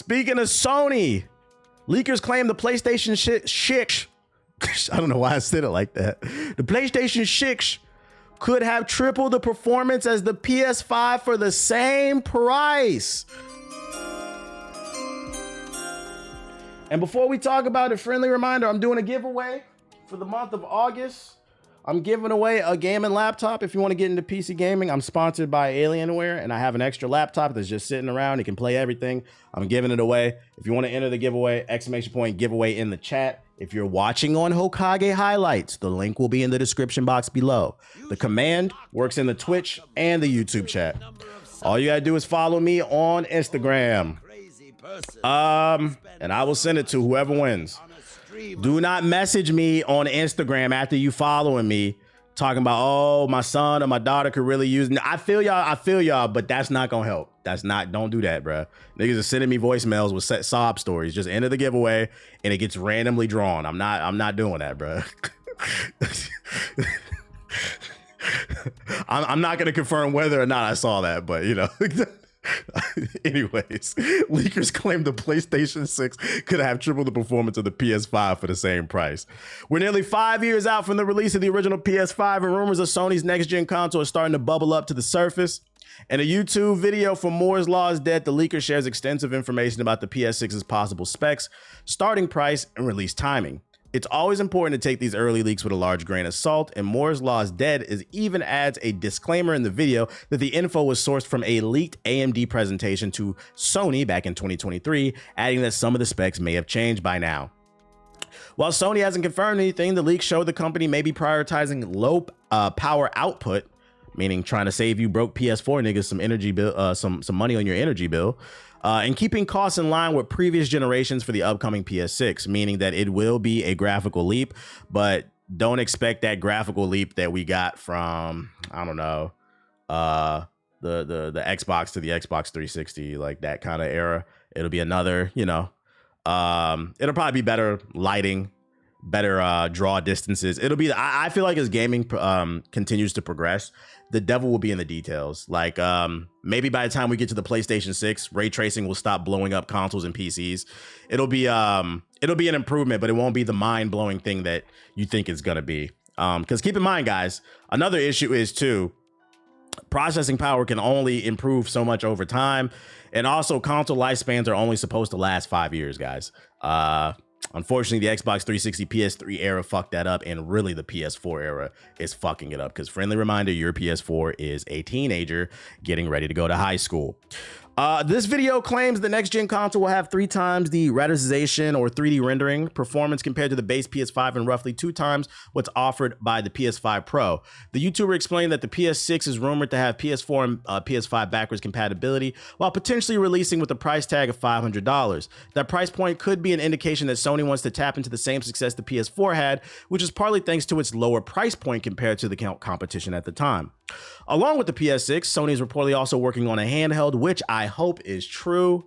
Speaking of Sony, leakers claim the PlayStation 6. I don't know why I said it like that. The PlayStation 6 could have triple the performance as the PS5 for the same price. And before we talk about it, friendly reminder, I'm doing a giveaway for the month of August. I'm giving away a gaming laptop. If you want to get into PC gaming, I'm sponsored by Alienware, and I have an extra laptop that's just sitting around. It can play everything. I'm giving it away. If you want to enter the giveaway, ! Giveaway in the chat. If you're watching on Hokage Highlights, the link will be in the description box below. The command works in the Twitch and the YouTube chat. All you gotta do is follow me on Instagram. And I will send it to whoever wins. Do not message me on Instagram after you following me talking about, oh, my son or my daughter could really use it. I feel y'all, but that's not gonna help. Don't do that, bro. Niggas are sending me voicemails with sob stories. Just enter the giveaway and it gets randomly drawn. I'm not doing that, bro. I'm not gonna confirm whether or not I saw that, but you know. Anyways, leakers claim the PlayStation 6 could have triple the performance of the PS5 for the same price. We're nearly 5 years out from the release of the original PS5, and rumors of Sony's next-gen console are starting to bubble up to the surface. In a YouTube video from Moore's Law is Dead, the leaker shares extensive information about the PS6's possible specs, starting price, and release timing. It's always important to take these early leaks with a large grain of salt, and Moore's Law is Dead even adds a disclaimer in the video that the info was sourced from a leaked AMD presentation to Sony back in 2023, adding that some of the specs may have changed by now. While Sony hasn't confirmed anything, the leaks show the company may be prioritizing low power output, meaning trying to save you broke PS4 niggas some energy bill, some money on your energy bill. And keeping costs in line with previous generations for the upcoming PS6, meaning that it will be a graphical leap, but don't expect that graphical leap that we got from, I don't know, the Xbox to the Xbox 360, like that kind of era. It'll be another, you know, it'll probably be better lighting, better draw distances. It'll be, I feel like as gaming continues to progress, the devil will be in the details. Like maybe by the time we get to the PlayStation 6, ray tracing will stop blowing up consoles and PCs. It'll be an improvement, but it won't be the mind-blowing thing that you think it's gonna be. Because keep in mind, guys, another issue is too, processing power can only improve so much over time, and also console lifespans are only supposed to last 5 years, guys. Unfortunately, the Xbox 360 PS3 era fucked that up, and really the PS4 era is fucking it up, because friendly reminder, your PS4 is a teenager getting ready to go to high school. This video claims the next-gen console will have 3 times the rasterization or 3D rendering performance compared to the base PS5 and roughly 2 times what's offered by the PS5 Pro. The YouTuber explained that the PS6 is rumored to have PS4 and PS5 backwards compatibility while potentially releasing with a price tag of $500. That price point could be an indication that Sony wants to tap into the same success the PS4 had, which is partly thanks to its lower price point compared to the competition at the time. Along with the PS6, Sony is reportedly also working on a handheld, which I hope is true,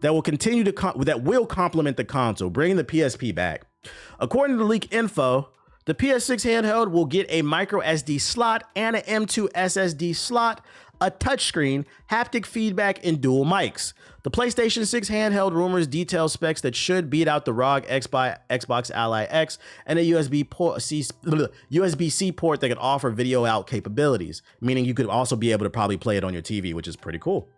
that will continue to complement the console, bringing the PSP back. According to leak info, the PS6 handheld will get a micro SD slot and an M2 SSD slot, a touchscreen, haptic feedback, and dual mics. The PlayStation 6 handheld rumors detail specs that should beat out the ROG Xbox Ally X and a USB-C port that could offer video out capabilities, meaning you could also be able to probably play it on your TV, which is pretty cool.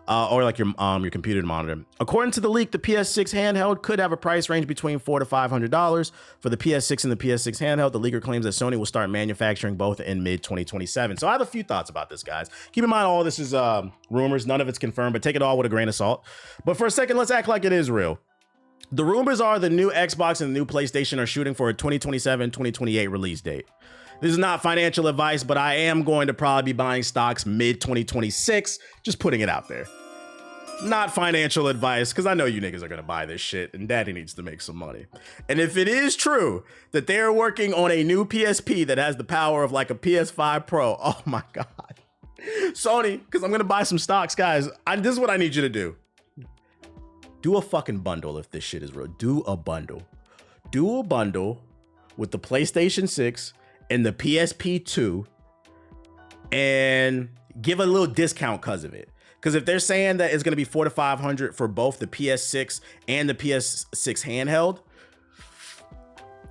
Or like your computer monitor. According to the leak, the PS6 handheld could have a price range between $400 to $500 for the PS6 and the PS6 handheld. The leaker claims that Sony will start manufacturing both in mid-2027. So I have a few thoughts about this, guys. Keep in mind, all this is rumors. None of it's confirmed, but take it all with a grain of salt. But for a second, let's act like it is real. The rumors are the new Xbox and the new PlayStation are shooting for a 2027-2028 release date. This is not financial advice, but I am going to probably be buying stocks mid-2026, just putting it out there. Not financial advice, because I know you niggas are going to buy this shit, and daddy needs to make some money. And if it is true that they're working on a new PSP that has the power of like a PS5 Pro, oh my God. Sony, because I'm going to buy some stocks, guys, this is what I need you to do. Do a fucking bundle if this shit is real. Do a bundle. Do a bundle with the PlayStation 6 and the PSP 2 and give a little discount because of it. Because if they're saying that it's going to be 400 to 500 for both the PS6 and the PS6 handheld,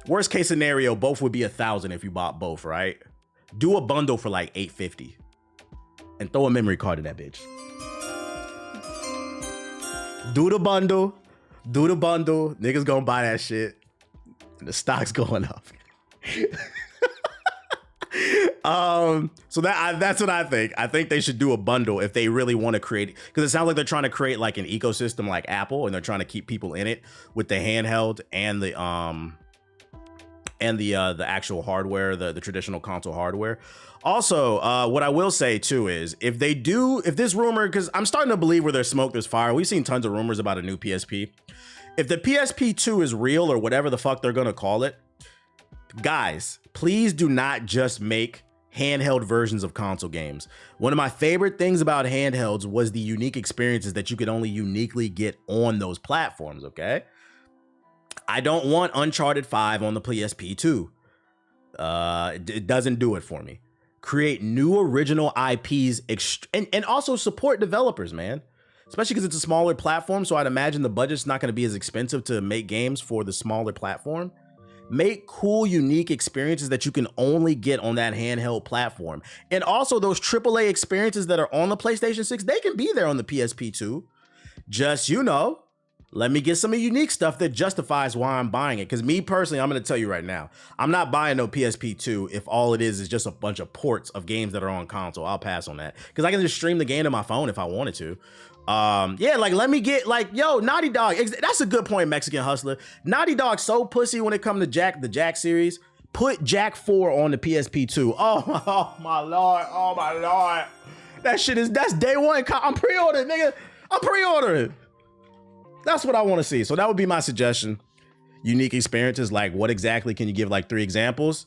worst case scenario, both would be 1,000 if you bought both, right? Do a bundle for like 850 and throw a memory card in that bitch. Do the bundle. Niggas gonna buy that shit. And the stock's going up. So that's what I think. I think they should do a bundle if they really want to create, because it sounds like they're trying to create like an ecosystem like Apple, and they're trying to keep people in it with the handheld and the actual hardware, the traditional console hardware. Also, what I will say too is if this rumor, because I'm starting to believe where there's smoke, there's fire. We've seen tons of rumors about a new PSP. If the PSP 2 is real or whatever the fuck they're gonna call it, guys, please do not just make handheld versions of console games. One of my favorite things about handhelds was the unique experiences that you could only uniquely get on those platforms, okay? I don't want Uncharted 5 on the PSP 2. It doesn't do it for me. Create new original IPs and also support developers, man. Especially because it's a smaller platform, so I'd imagine the budget's not going to be as expensive to make games for the smaller platform. Make cool, unique experiences that you can only get on that handheld platform. And also those AAA experiences that are on the PlayStation 6, they can be there on the PSP 2. Just, let me get some of the unique stuff that justifies why I'm buying it. Because me personally, I'm going to tell you right now, I'm not buying no PSP 2 if all it is just a bunch of ports of games that are on console. I'll pass on that. Because I can just stream the game to my phone if I wanted to. Let me get Naughty Dog. That's a good point, Mexican Hustler. Naughty Dog so pussy when it comes to the Jack series. Put Jack 4 on the PSP 2. Oh my lord. That's day one. I'm pre-ordering, nigga. I'm pre-ordering. That's what I want to see. So that would be my suggestion. Unique experiences. Like, what exactly can you give? Like 3 examples.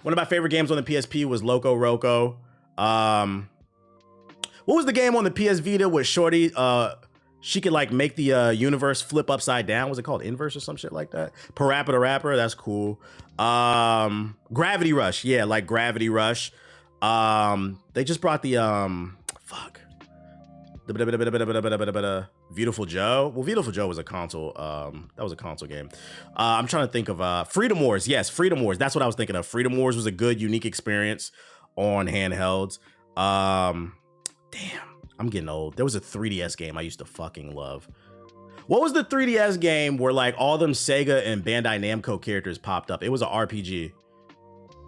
One of my favorite games on the PSP was Loco Roco. What was the game on the PS Vita with Shorty? She could like make the universe flip upside down. Was it called Inverse or some shit like that? Parappa the Rapper. That's cool. Gravity Rush. Yeah, like Gravity Rush. They just brought the Beautiful Joe. Well, Beautiful Joe was a console. That was a console game. I'm trying to think of Freedom Wars. Yes, Freedom Wars. That's what I was thinking of. Freedom Wars was a good, unique experience on handhelds. Damn, I'm getting old. There was a 3DS game I used to fucking love. What was the 3DS game where like all them Sega and Bandai Namco characters popped up? It was an RPG,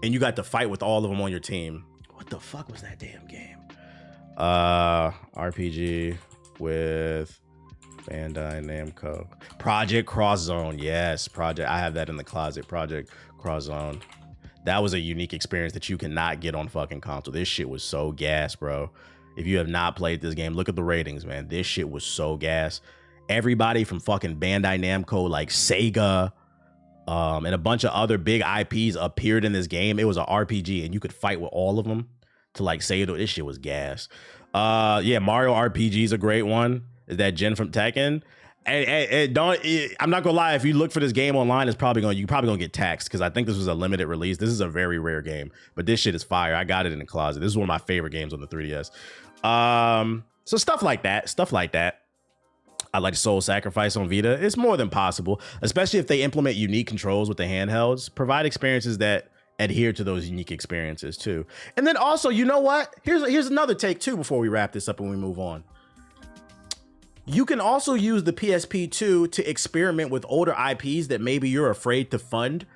and you got to fight with all of them on your team. What the fuck was that damn game? RPG with Bandai Namco. Project Cross Zone. Yes, I have that in the closet. Project Cross Zone. That was a unique experience that you cannot get on fucking console. This shit was so gas, bro. If you have not played this game, look at the ratings, man. This shit was so gas. Everybody from fucking Bandai Namco, like Sega, and a bunch of other big IPs appeared in this game. It was an RPG, and you could fight with all of them to like say this shit was gas. Mario RPG is a great one. Is that Jin from Tekken? I'm not gonna lie. If you look for this game online, you're probably gonna get taxed because I think this was a limited release. This is a very rare game, but this shit is fire. I got it in the closet. This is one of my favorite games on the 3DS. So stuff like that. I like Soul Sacrifice on Vita. It's more than possible, especially if they implement unique controls with the handhelds. Provide experiences that adhere to those unique experiences too. And then also, you know what? Here's another take too before we wrap this up and we move on. You can also use the PSP 2 to experiment with older IPs that maybe you're afraid to fund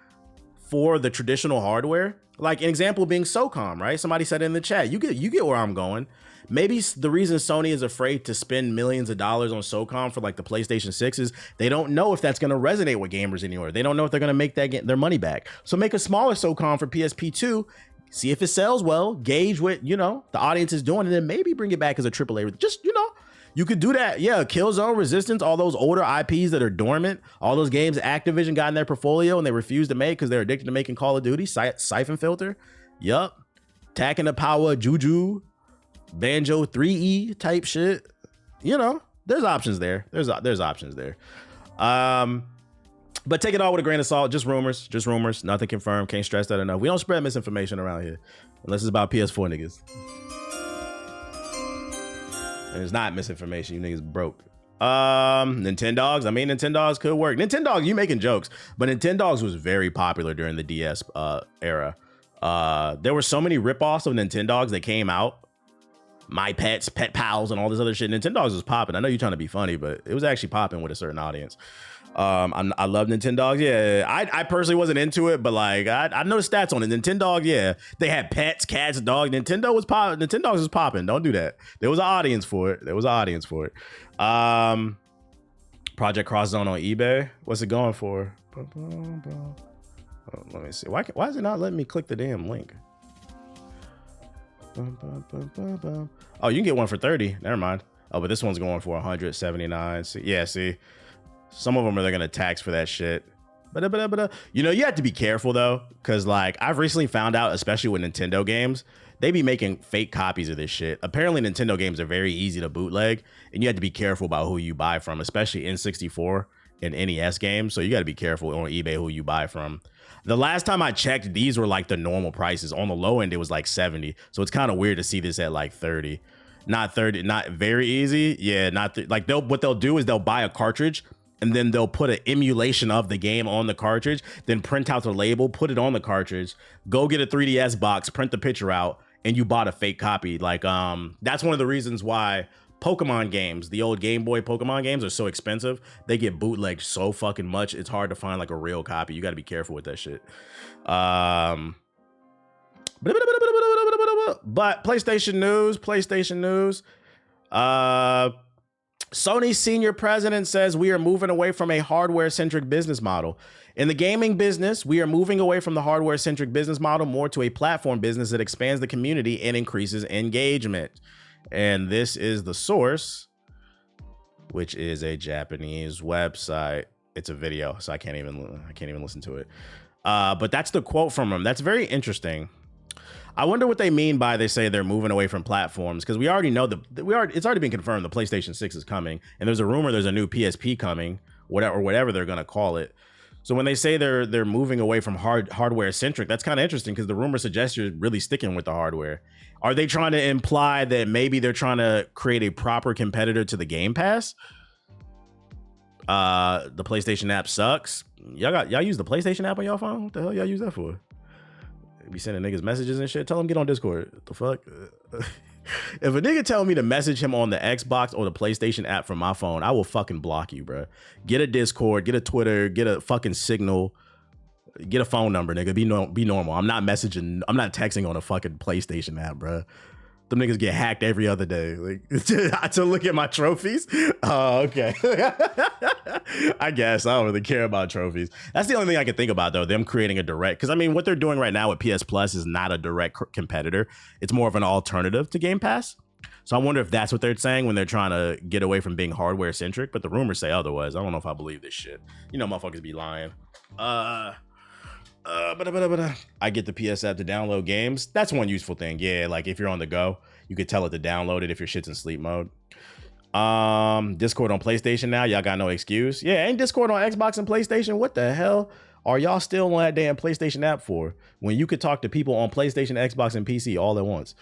for the traditional hardware. Like an example being SOCOM, right? Somebody said in the chat, you get where I'm going. Maybe the reason Sony is afraid to spend millions of dollars on SOCOM for like the PlayStation 6 is they don't know if that's going to resonate with gamers anymore. They don't know if they're going to make their money back. So make a smaller SOCOM for PSP 2, see if it sells well, gauge what, the audience is doing, and then maybe bring it back as a AAA. Just, you could do that. Yeah, Killzone, Resistance, all those older IPs that are dormant, all those games Activision got in their portfolio and they refused to make because they're addicted to making Call of Duty, Siphon Filter. Yup. Taking the Power, Juju, Banjo 3E type shit. There's options there. There's options there. But take it all with a grain of salt. Just rumors. Nothing confirmed. Can't stress that enough. We don't spread misinformation around here unless it's about PS4 niggas. And it's not misinformation. You niggas broke. Nintendogs. I mean, Nintendogs could work. Nintendogs, you making jokes, but Nintendogs was very popular during the DS era. There were so many ripoffs of Nintendogs that came out. My Pets, Pet Pals, and all this other shit. Nintendogs was popping. I know you're trying to be funny, but it was actually popping with a certain audience. I love Nintendogs. Yeah, I personally wasn't into it, but like I know the stats on it. Nintendog, yeah, they had pets, cats, dogs. Nintendogs was popping. Don't do that. There was an audience for it. Project Cross Zone on eBay. What's it going for? Oh, let me see. Why is it not letting me click the damn link? Oh, you can get one for 30. Never mind. Oh, but this one's going for 179. Yeah, see. Some of them they're gonna tax for that shit. But you know, you have to be careful though, because like I've recently found out, especially with Nintendo games, they be making fake copies of this shit. Apparently Nintendo games are very easy to bootleg, and you have to be careful about who you buy from, especially N64 and NES games. So you got to be careful on eBay who you buy from. The last time I checked, these were like the normal prices. On the low end, it was like 70. So it's kind of weird to see this at like 30. Not 30, not very easy. Yeah, like what they'll do is they'll buy a cartridge and then they'll put an emulation of the game on the cartridge, then print out the label, put it on the cartridge, go get a 3DS box, print the picture out, and you bought a fake copy. Like, that's one of the reasons why Pokemon games, the old Game Boy Pokemon games, are so expensive. They get bootlegged so fucking much. It's hard to find like a real copy. You got to be careful with that shit. But PlayStation news. Sony's senior president says we are moving away from a hardware-centric business model. In the gaming business, we are moving away from the hardware-centric business model more to a platform business that expands the community and increases engagement. And this is the source, which is a Japanese website. It's a video, so I can't even listen to it. But that's the quote from him. That's very interesting. I wonder what they mean by they say they're moving away from platforms, because we already know it's already been confirmed the PlayStation 6 is coming, and there's a rumor there's a new PSP coming, whatever they're gonna call it. So when they say they're moving away from hardware centric, that's kind of interesting because the rumor suggests you're really sticking with the hardware. Are they trying to imply that maybe they're trying to create a proper competitor to the Game Pass? The PlayStation app sucks. Y'all use the PlayStation app on y'all phone? What the hell y'all use that for? Be sending niggas messages and shit. Tell them get on Discord. What the fuck? If a nigga tell me to message him on the Xbox or the PlayStation app from my phone, I will fucking block you, bro. Get a Discord, get a Twitter, get a fucking Signal, get a phone number, nigga. Be normal. I'm not texting on a fucking PlayStation app, bro. Them niggas get hacked every other day. Like to look at my trophies. Oh, okay. I guess I don't really care about trophies. That's the only thing I can think about though. Them creating a direct, because I mean, what they're doing right now with PS Plus is not a direct competitor. It's more of an alternative to Game Pass. So I wonder if that's what they're saying when they're trying to get away from being hardware centric. But the rumors say otherwise. I don't know if I believe this shit. You know, motherfuckers be lying. But I get the PS app to download games. That's one useful thing. Yeah, like if you're on the go, you could tell it to download it if your shit's in sleep mode. Discord on PlayStation now. Y'all got no excuse. Yeah, ain't Discord on Xbox and PlayStation? What the hell are y'all still on that damn PlayStation app for? When you could talk to people on PlayStation, Xbox, and PC all at once.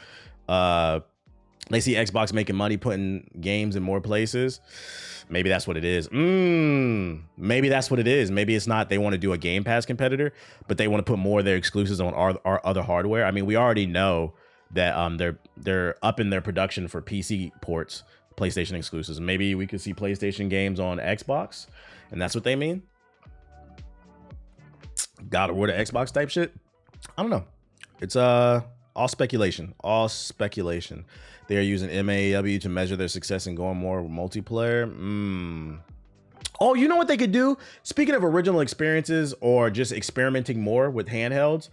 They see Xbox making money putting games in more places. Maybe that's what it is. Maybe that's what it is. Maybe it's not they want to do a Game Pass competitor, but they want to put more of their exclusives on our other hardware. I mean, we already know that they're upping their production for PC ports, PlayStation exclusives. Maybe we could see PlayStation games on Xbox, and that's what they mean. God of War to Xbox type shit. I don't know. It's all speculation. They are using MAW to measure their success in going more multiplayer. Oh, you know what they could do? Speaking of original experiences or just experimenting more with handhelds,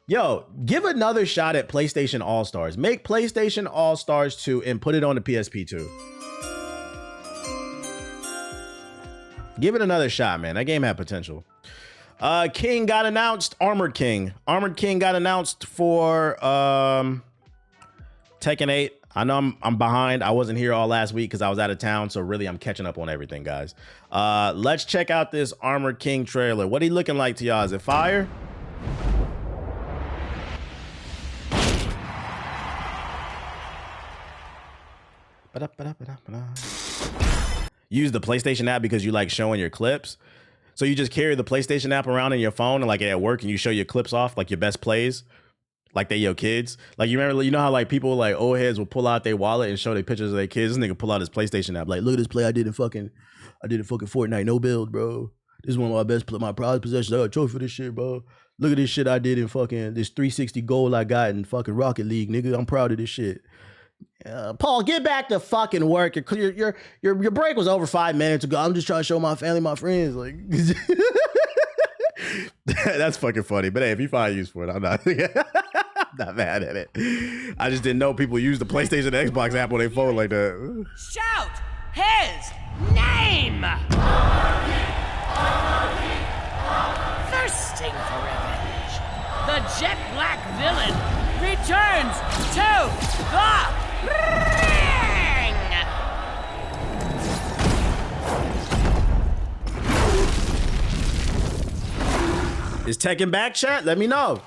yo, give another shot at PlayStation All-Stars. Make PlayStation All-Stars 2 and put it on the PSP 2. Give it another shot, man. That game had potential. King got announced. Armored King got announced for Tekken 8. I know I'm behind. I wasn't here all last week because I was out of town. So really, I'm catching up on everything, guys. Let's check out this Armored King trailer. What he looking like to y'all? Is it fire? Use the PlayStation app because you like showing your clips. So you just carry the PlayStation app around in your phone and like at work and you show your clips off, like your best plays, like they your kids. Like you remember, you know how like people like old heads will pull out their wallet and show their pictures of their kids. This nigga pull out his PlayStation app, like, look at this play I did in fucking Fortnite, no build, bro. This is one of my best, my prized possessions. I got a trophy for this shit, bro. Look at this shit I did in fucking this 360 goal I got in fucking Rocket League, nigga. I'm proud of this shit. Paul, get back to fucking work. Your break was over 5 minutes ago. I'm just trying to show my family, my friends. Like, that's fucking funny. But hey, if you find use for it, I'm not, not mad at it. I just didn't know people use the PlayStation and Xbox app on their phone like that. Shout his name. Thirsting for revenge, the jet black villain returns to the ring! Is Tekken back, chat? Let me know.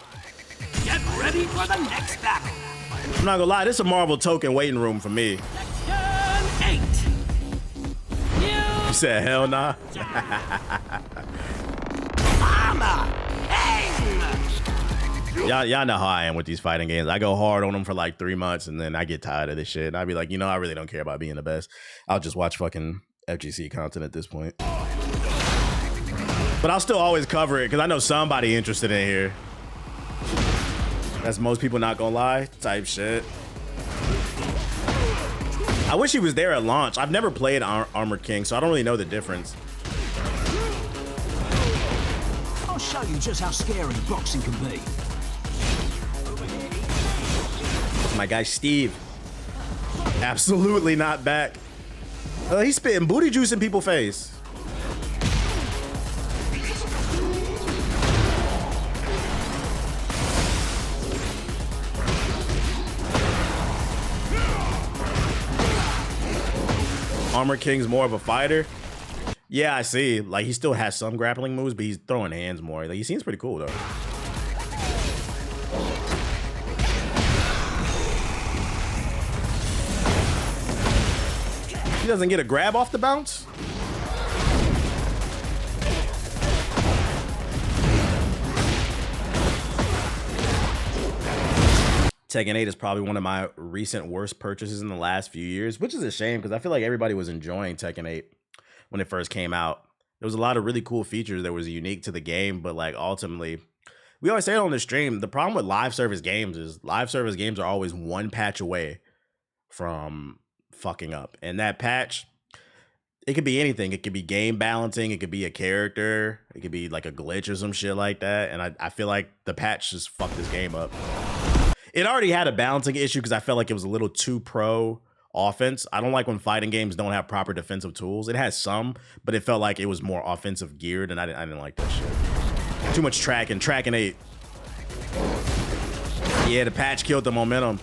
Get ready for the next battle. I'm not gonna lie, this is a Marvel token waiting room for me. Section 8. You said hell nah. Y'all know how I am with these fighting games. I go hard on them for like 3 months and then I get tired of this shit. And I'd be like, you know, I really don't care about being the best. I'll just watch fucking FGC content at this point. But I'll still always cover it because I know somebody interested in here. That's most people not gonna lie type shit. I wish he was there at launch. I've never played Armored King, so I don't really know the difference. I'll show you just how scary boxing can be. My guy Steve, absolutely not back. He's spitting booty juice in people's face. Armor King's more of a fighter. Yeah, I see. Like, he still has some grappling moves, but he's throwing hands more. Like, he seems pretty cool, though. He doesn't get a grab off the bounce? Tekken 8 is probably one of my recent worst purchases in the last few years, which is a shame because I feel like everybody was enjoying Tekken 8 when it first came out. There was a lot of really cool features that was unique to the game, but like ultimately, we always say it on the stream, the problem with live service games is live service games are always one patch away from fucking up. And that patch, it could be anything. It could be game balancing. It could be a character. It could be like a glitch or some shit like that. And I feel like the patch just fucked this game up. It already had a balancing issue because I felt like it was a little too pro offense. I don't like when fighting games don't have proper defensive tools. It has some, but it felt like it was more offensive geared, and I didn't like that shit. Too much tracking 8. Yeah, the patch killed the momentum.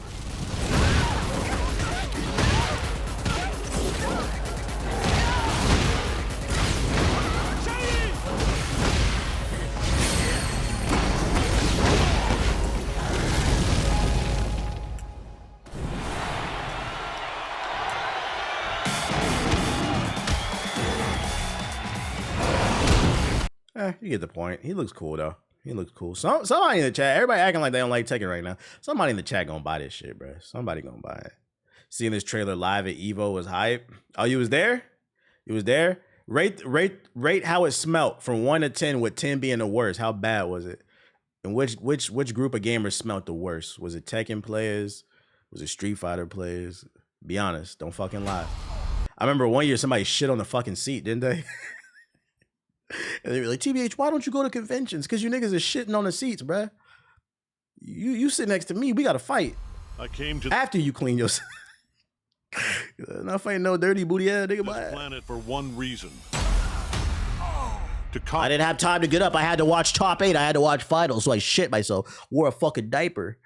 You get the point. He looks cool though. He looks cool. Somebody in the chat, everybody acting like they don't like Tekken right now. Somebody in the chat gonna buy this shit, bro. Somebody gonna buy it. Seeing this trailer live at Evo was hype. Oh, you was there? You was there? Rate how it smelt from 1 to 10, with 10 being the worst. How bad was it? And which group of gamers smelt the worst? Was it Tekken players? Was it Street Fighter players? Be honest. Don't fucking lie. I remember one year somebody shit on the fucking seat, didn't they? And they were like, TBH, why don't you go to conventions? Because you niggas are shitting on the seats, bruh. You sit next to me. We got to fight. I came to after you clean yourself. Not fighting no dirty booty ass nigga. this planet for one reason. I didn't have time to get up. I had to watch Top 8. I had to watch Finals, so I shit myself. Wore a fucking diaper.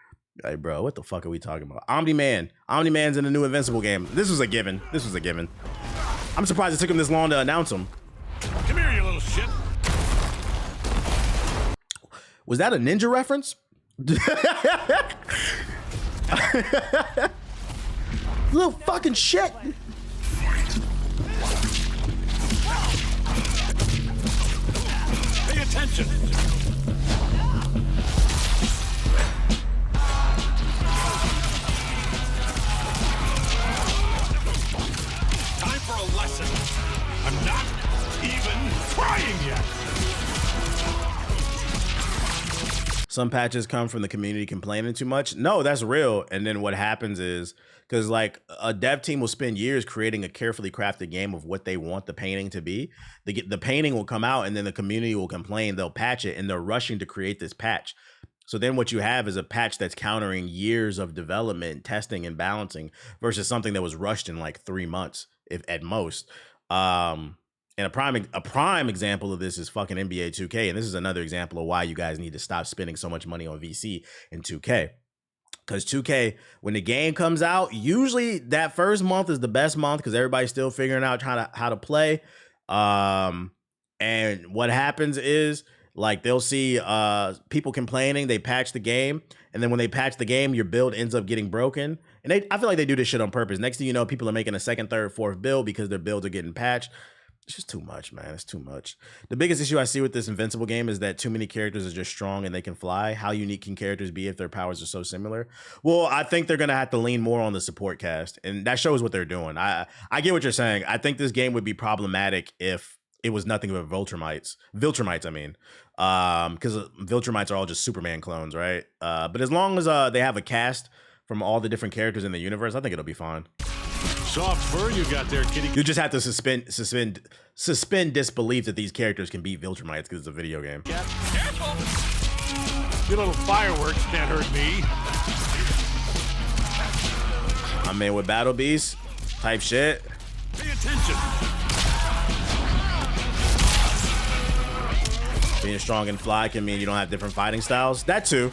Hey, bro, what the fuck are we talking about? Omni-Man. Omni-Man's in the new Invincible game. This was a given. This was a given. I'm surprised it took him this long to announce him. Come here, you little shit. Was that a ninja reference? Little fucking shit. Pay attention. Time for a lesson. I'm not even trying yet. Some patches come from the community complaining too much. No, that's real. And then what happens is, because like a dev team will spend years creating a carefully crafted game of what they want the painting to be. The painting will come out and then the community will complain. They'll patch it and they're rushing to create this patch. So then what you have is a patch that's countering years of development, testing, and balancing versus something that was rushed in like 3 months, if at most. And a prime example of this is fucking NBA 2K. And this is another example of why you guys need to stop spending so much money on VC in 2K. Because 2K, when the game comes out, usually that first month is the best month because everybody's still figuring out how to play. And what happens is, like, they'll see people complaining, they patch the game, and then when they patch the game, your build ends up getting broken. And I feel like they do this shit on purpose. Next thing you know, people are making a second, third, fourth build because their builds are getting patched. It's just too much, man. It's too much. The biggest issue I see with this Invincible game is that too many characters are just strong and they can fly. How unique can characters be if their powers are so similar? Well, I think they're going to have to lean more on the support cast, and that shows what they're doing. I get what you're saying. I think this game would be problematic if it was nothing but Viltrumites, I mean, because Viltrumites are all just Superman clones, right? But as long as they have a cast from all the different characters in the universe, I think it'll be fine. Soft fur you got there, kitty. You just have to suspend disbelief that these characters can beat Viltrumites because it's a video game. Careful. Your little fireworks can't hurt me. I'm in with Battle Beast type shit. Pay attention. Being strong and fly can mean you don't have different fighting styles. That too.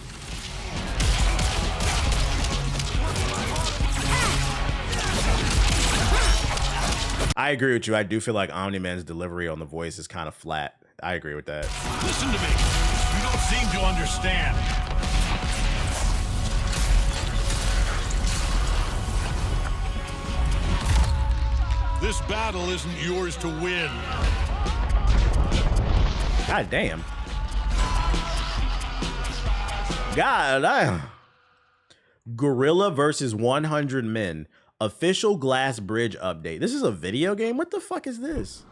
I agree with you. I do feel like Omni-Man's delivery on the voice is kind of flat. I agree with that. Listen to me. You don't seem to understand. This battle isn't yours to win. God damn. God damn. Gorilla versus 100 Men. Official Glass Bridge update. This is a video game? What the fuck is this?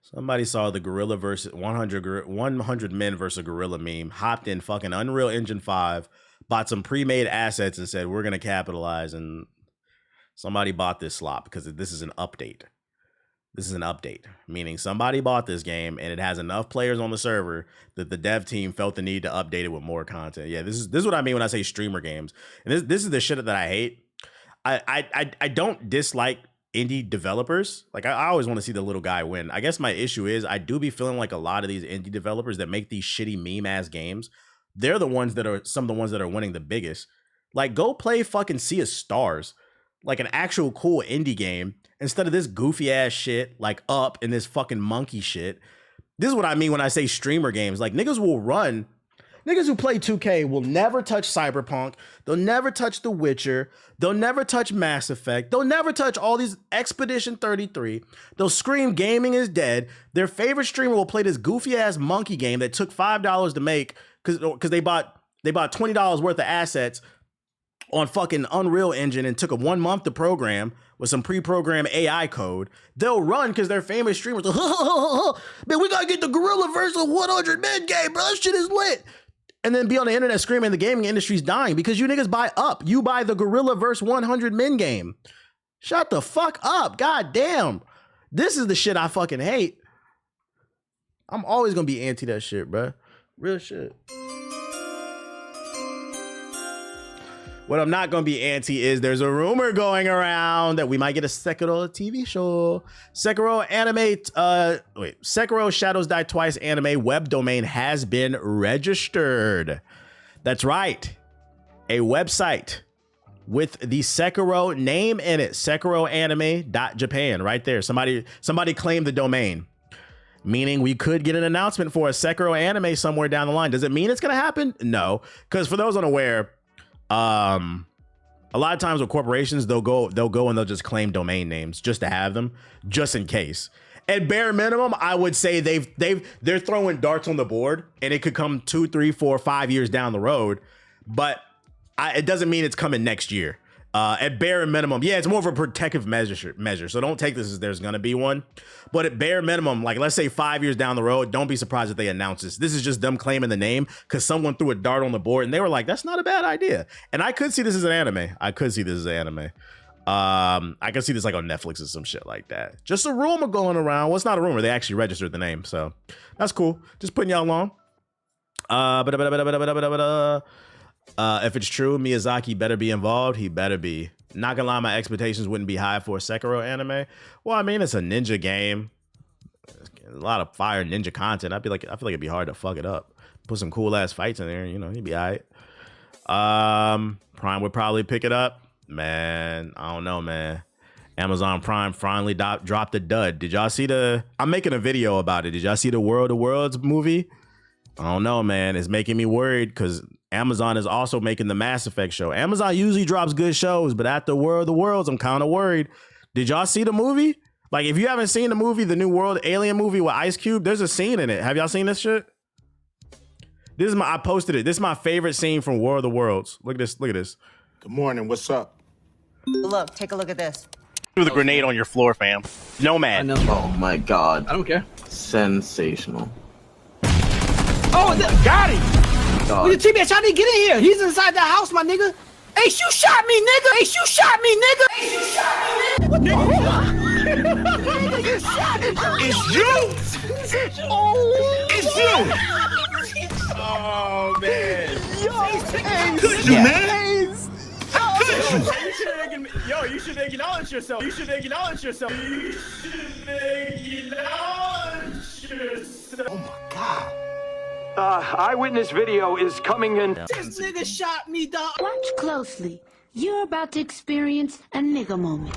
Somebody saw the Gorilla versus 100 Men versus Gorilla meme, hopped in fucking Unreal Engine 5, bought some pre-made assets and said, we're going to capitalize, and somebody bought this slop because this is an update. This is an update, meaning somebody bought this game and it has enough players on the server that the dev team felt the need to update it with more content. Yeah, this is what I mean when I say streamer games. And this is the shit that I hate. I don't dislike indie developers. Like, I always want to see the little guy win. I guess my issue is I do be feeling like a lot of these indie developers that make these shitty meme ass games, they're the ones that are some of the ones that are winning the biggest. Like, go play fucking Sea of Stars, like an actual cool indie game, instead of this goofy ass shit like Up and this fucking monkey shit. This is what I mean when I say streamer games. Like, niggas who play 2K will never touch Cyberpunk. They'll never touch The Witcher. They'll never touch Mass Effect. They'll never touch all these Expedition 33. They'll scream gaming is dead. Their favorite streamer will play this goofy ass monkey game that took $5 to make because they bought $20 worth of assets on fucking Unreal Engine and took a 1 month to program with some pre-programmed AI code. They'll run because they're famous streamers. Man, we gotta get the Gorilla versus 100 Men game, bro. That shit is lit. And then be on the internet screaming the gaming industry's dying because you niggas buy Up. You buy the Gorilla versus 100 Men game. Shut the fuck up. God damn. This is the shit I fucking hate. I'm always gonna be anti that shit, bro. Real shit. What I'm not going to be anti is there's a rumor going around that we might get a Sekiro TV show. Sekiro Shadows Die Twice anime web domain has been registered. That's right. A website with the Sekiro name in it. Sekiro Anime.Japan right there. Somebody claimed the domain, meaning we could get an announcement for a Sekiro anime somewhere down the line. Does it mean it's going to happen? No, because for those unaware, a lot of times with corporations, they'll go and they'll just claim domain names just to have them, just in case. At bare minimum, I would say they're throwing darts on the board, and it could come 2, 3, 4, 5 years down the road, but it doesn't mean it's coming next year. At bare minimum, yeah, it's more of a protective measure. So don't take this as there's gonna be one. But at bare minimum, like let's say 5 years down the road, don't be surprised if they announce this. This is just them claiming the name because someone threw a dart on the board and they were like, that's not a bad idea. And I could see this as an anime. I could see this like on Netflix or some shit like that. Just a rumor going around. Well, it's not a rumor. They actually registered the name. So that's cool. Just putting y'all along. If it's true, Miyazaki better be involved. He better be. Not gonna lie, my expectations wouldn't be high for a Sekiro anime. Well, I mean, it's a ninja game. A lot of fire ninja content. I feel like it'd be hard to fuck it up. Put some cool ass fights in there, you know, he'd be all right. Prime would probably pick it up. Man, I don't know, man. Amazon Prime finally dropped a dud. Did y'all see I'm making a video about it. Did y'all see the World of Worlds movie? I don't know, man. It's making me worried because Amazon is also making the Mass Effect show. Amazon usually drops good shows, but after World of the Worlds, I'm kind of worried. Did y'all see the movie? Like, if you haven't seen the movie, the new World Alien movie with Ice Cube, there's a scene in it. Have y'all seen this shit? I posted it. This is my favorite scene from World of the Worlds. Look at this. Look at this. Good morning. What's up? Look, take a look at this. With a grenade on your floor, fam. Nomad. Oh my god. I don't care. Sensational. Oh, got him! God. Your teammate trying to get in here. He's inside the house, my nigga. Ace, you shot me, nigga! Ace, you shot me, nigga! Ace, you shot me, nigga! What nigga, you shot me! It's you! Oh! It's you! Oh, man. Yo, Could you, man? How could you? You should acknowledge yourself. You should acknowledge yourself. Oh my god. Eyewitness video is coming in. This nigga shot me, dog. Watch closely. You're about to experience a nigga moment.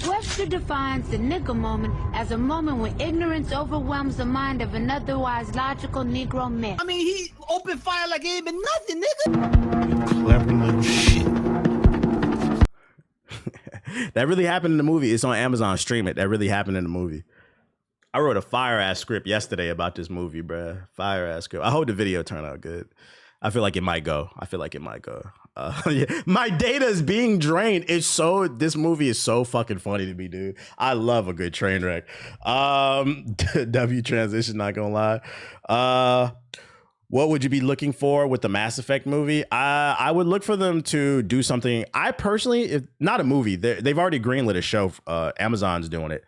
Webster defines the nigga moment as a moment when ignorance overwhelms the mind of an otherwise logical Negro male. I mean, he opened fire like it ain't been nothing, nigga. Clever little shit. That really happened in the movie. It's on Amazon. Stream it. That really happened in the movie. I wrote a fire-ass script yesterday about this movie, bruh. Fire-ass script. I hope the video turned out good. I feel like it might go. Yeah. My data is being drained. This movie is so fucking funny to me, dude. I love a good train wreck. W transition, not gonna lie. What would you be looking for with the Mass Effect movie? I would look for them to do something. I personally, if not a movie, they've already greenlit a show. Amazon's doing it.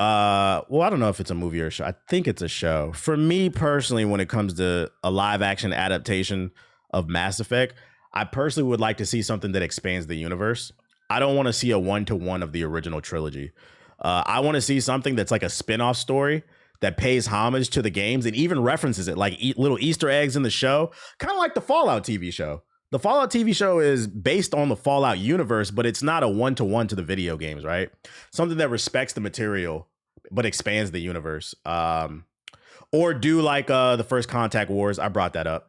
Well, I don't know if it's a movie or a show. I think it's a show. For me personally, when it comes to a live action adaptation of Mass Effect, I personally would like to see something that expands the universe. I don't want to see a one-to-one of the original trilogy. I want to see something that's like a spin-off story that pays homage to the games and even references it, like little Easter eggs in the show, kind of like the Fallout TV show. The Fallout TV show is based on the Fallout universe, but it's not a one-to-one to the video games, right? Something that respects the material but expands the universe. Or do like the First Contact Wars. I brought that up.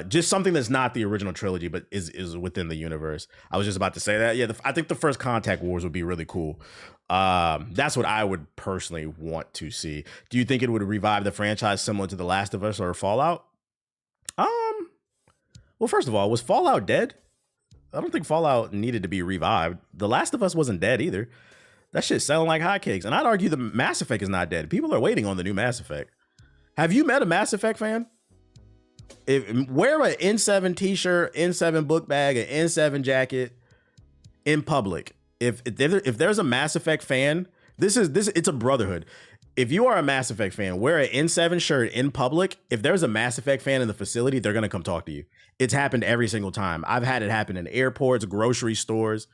Just something that's not the original trilogy, but is within the universe. I was just about to say that. Yeah, I think the First Contact Wars would be really cool. That's what I would personally want to see. Do you think it would revive the franchise similar to The Last of Us or Fallout? Well, first of all, was Fallout dead? I don't think Fallout needed to be revived. The Last of Us wasn't dead either. That shit's selling like hotcakes. And I'd argue the Mass Effect is not dead. People are waiting on the new Mass Effect. Have you met a Mass Effect fan? Wear an N7 t-shirt, N7 book bag, an N7 jacket in public. If there's a Mass Effect fan, it's a brotherhood. If you are a Mass Effect fan, wear an N7 shirt in public. If there's a Mass Effect fan in the facility, they're gonna come talk to you. It's happened every single time. I've had it happen in airports, grocery stores.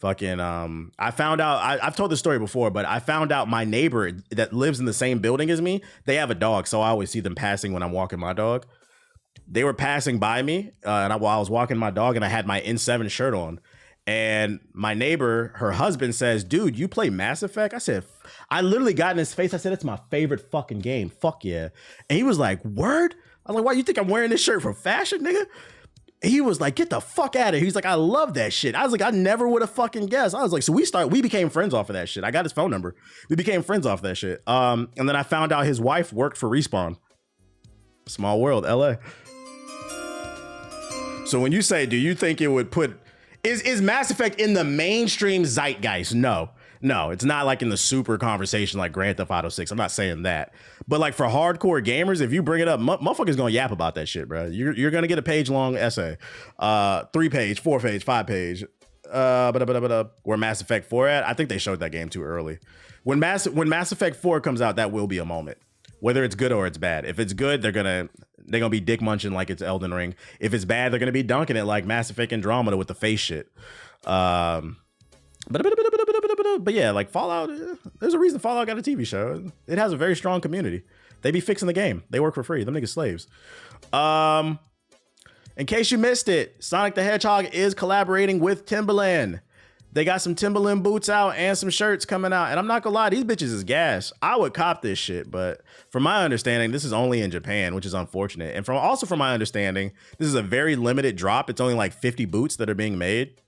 Fucking I found out, I've told this story before, but I found out my neighbor that lives in the same building as me, they have a dog, so I always see them passing when I'm walking my dog. they were passing by me, while I was walking my dog, and I had my N7 shirt on. And my neighbor, her husband, says, "Dude, you play Mass Effect?" I said, I literally got in his face. I said, "It's my favorite fucking game. Fuck yeah." And he was like, "Word?" I was like, "Why you think I'm wearing this shirt for fashion, nigga?" He was like, "Get the fuck out of here." He's like, "I love that shit." I was like, "I never would have fucking guessed." I was like, so we became friends off of that shit. I got his phone number. We became friends off that shit. And then I found out his wife worked for Respawn. Small world, LA. So when you say, do you think it would put, is Mass Effect in the mainstream zeitgeist? No, it's not like in the super conversation like Grand Theft Auto 6. I'm not saying that. But like for hardcore gamers, if you bring it up, motherfuckers gonna yap about that shit, bro. You're gonna get a page-long essay. 3-page, 4-page, 5-page. Where Mass Effect 4 at? I think they showed that game too early. When Mass Effect 4 comes out, that will be a moment. Whether it's good or it's bad. If it's good, they're gonna be dick munching like it's Elden Ring. If it's bad, they're gonna be dunking it like Mass Effect Andromeda with the face shit. But yeah, like Fallout, there's a reason Fallout got a TV show. It has a very strong community. They be fixing the game. They work for free. Them niggas slaves. In case you missed it, Sonic the Hedgehog is collaborating with Timberland. They got some Timberland boots out and some shirts coming out. And I'm not gonna lie, these bitches is gas. I would cop this shit, but from my understanding, this is only in Japan, which is unfortunate. And from my understanding, this is a very limited drop. It's only like 50 boots that are being made.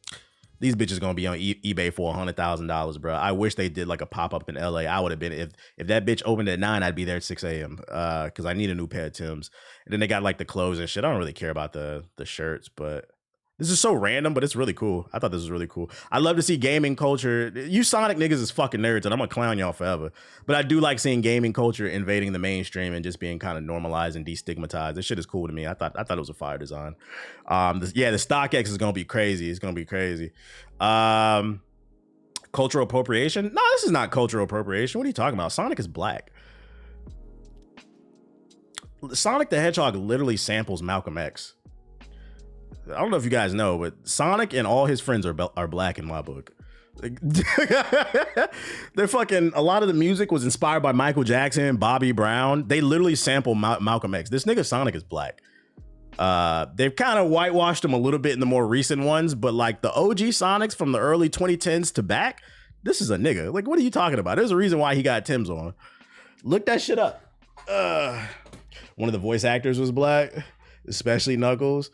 These bitches gonna be on eBay for $100,000, bro. I wish they did like a pop-up in LA. I would have been, if that bitch opened at 9, I'd be there at 6 a.m. Because I need a new pair of Timbs. And then they got like the clothes and shit. I don't really care about the shirts, but this is so random, but it's really cool. I thought this was really cool. I love to see gaming culture. You Sonic niggas is fucking nerds, and I'm gonna clown y'all forever. But I do like seeing gaming culture invading the mainstream and just being kind of normalized and destigmatized. This shit is cool to me. I thought it was a fire design. The StockX is gonna be crazy. It's gonna be crazy. Cultural appropriation? No, this is not cultural appropriation. What are you talking about? Sonic is black. Sonic the Hedgehog literally samples Malcolm X. I don't know if you guys know, but Sonic and all his friends are black in my book. They're fucking, a lot of the music was inspired by Michael Jackson, Bobby Brown. They literally sample Malcolm X. This nigga Sonic is black. They've kind of whitewashed him a little bit in the more recent ones, but like the OG Sonics from the early 2010s to back, this is a nigga. Like, what are you talking about? There's a reason why he got Tim's on. Look that shit up. One of the voice actors was black, especially Knuckles.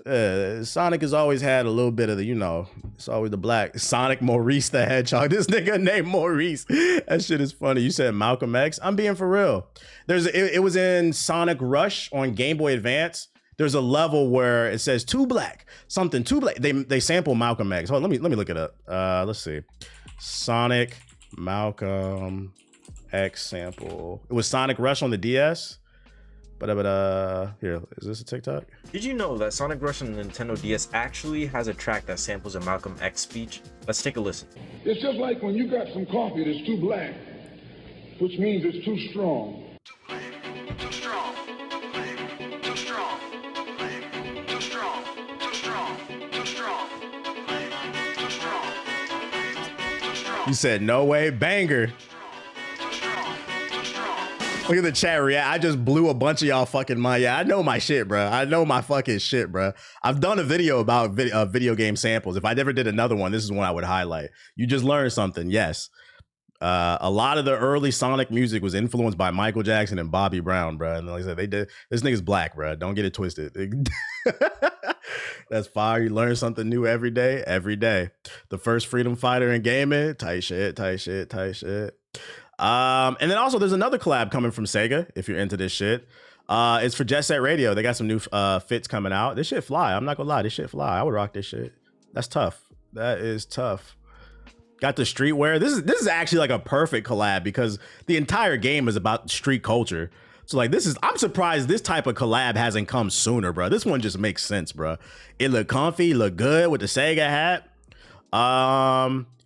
Sonic has always had a little bit of the, it's always the black. Sonic Maurice the Hedgehog. This nigga named Maurice. That shit is funny. You said Malcolm X? I'm being for real. It was in Sonic Rush on Game Boy Advance. There's a level where it says too black. They sample Malcolm X. Hold on, let me look it up. Let's see. Sonic Malcolm X sample. It was Sonic Rush on the DS. But here, is this a TikTok? Did you know that Sonic Rush on the Nintendo DS actually has a track that samples a Malcolm X speech? Let's take a listen. It's just like when you got some coffee that's too black, which means it's too strong. Too strong. Too strong. Too strong. Too strong. Too strong. Too strong. Too strong. You said no way, banger. Look at the chat react. I just blew a bunch of y'all fucking mind. Yeah, I know my shit, bro. I know my fucking shit, bro. I've done a video about video game samples. If I never did another one, this is one I would highlight. You just learned something. Yes. A lot of the early Sonic music was influenced by Michael Jackson and Bobby Brown, bro. And like I said, they did. This nigga's black, bro. Don't get it twisted. That's fire. You learn something new every day. Every day. The first freedom fighter in gaming. Tight shit. Tight shit. Tight shit. And then also there's another collab coming from Sega, if you're into this shit. It's for Jet Set Radio. They got some new fits coming out. This shit fly. I'm not gonna lie, this shit fly. I would rock this shit. That's tough. That is tough. Got the streetwear. This is actually like a perfect collab because the entire game is about street culture. So like I'm surprised this type of collab hasn't come sooner, bro. This one just makes sense, bro. It look comfy, look good with the Sega hat.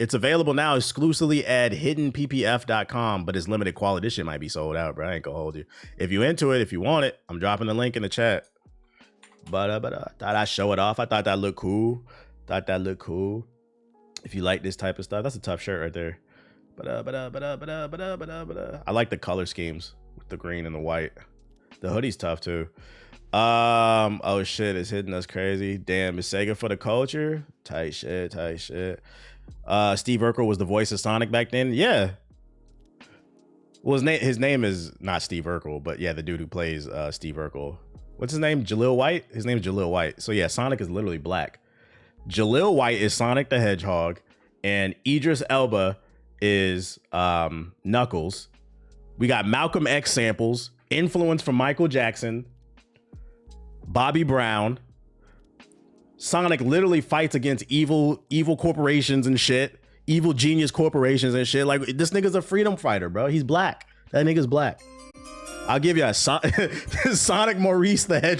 It's available now exclusively at hiddenppf.com, but it's limited quality. This shit might be sold out, bro. I ain't gonna hold you. If you into it, if you want it, I'm dropping the link in the chat. But thought I'd show it off. I thought that looked cool. If you like this type of stuff, that's a tough shirt right there. I like the color schemes with the green and the white. The hoodie's tough too. Oh shit, it's hitting us crazy. Damn, is Sega for the culture? Tight shit, tight shit. Steve Urkel was the voice of Sonic back then. Yeah. Well, his name is not Steve Urkel, but yeah, the dude who plays Steve Urkel. What's his name? Jaleel White? His name is Jaleel White. So yeah, Sonic is literally black. Jaleel White is Sonic the Hedgehog, and Idris Elba is Knuckles. We got Malcolm X samples, influence from Michael Jackson, Bobby Brown. Sonic literally fights against evil corporations and shit, evil genius corporations and shit. Like, this nigga's a freedom fighter, bro. He's black. That nigga's black. I'll give you a Sonic Maurice the Hedgehog.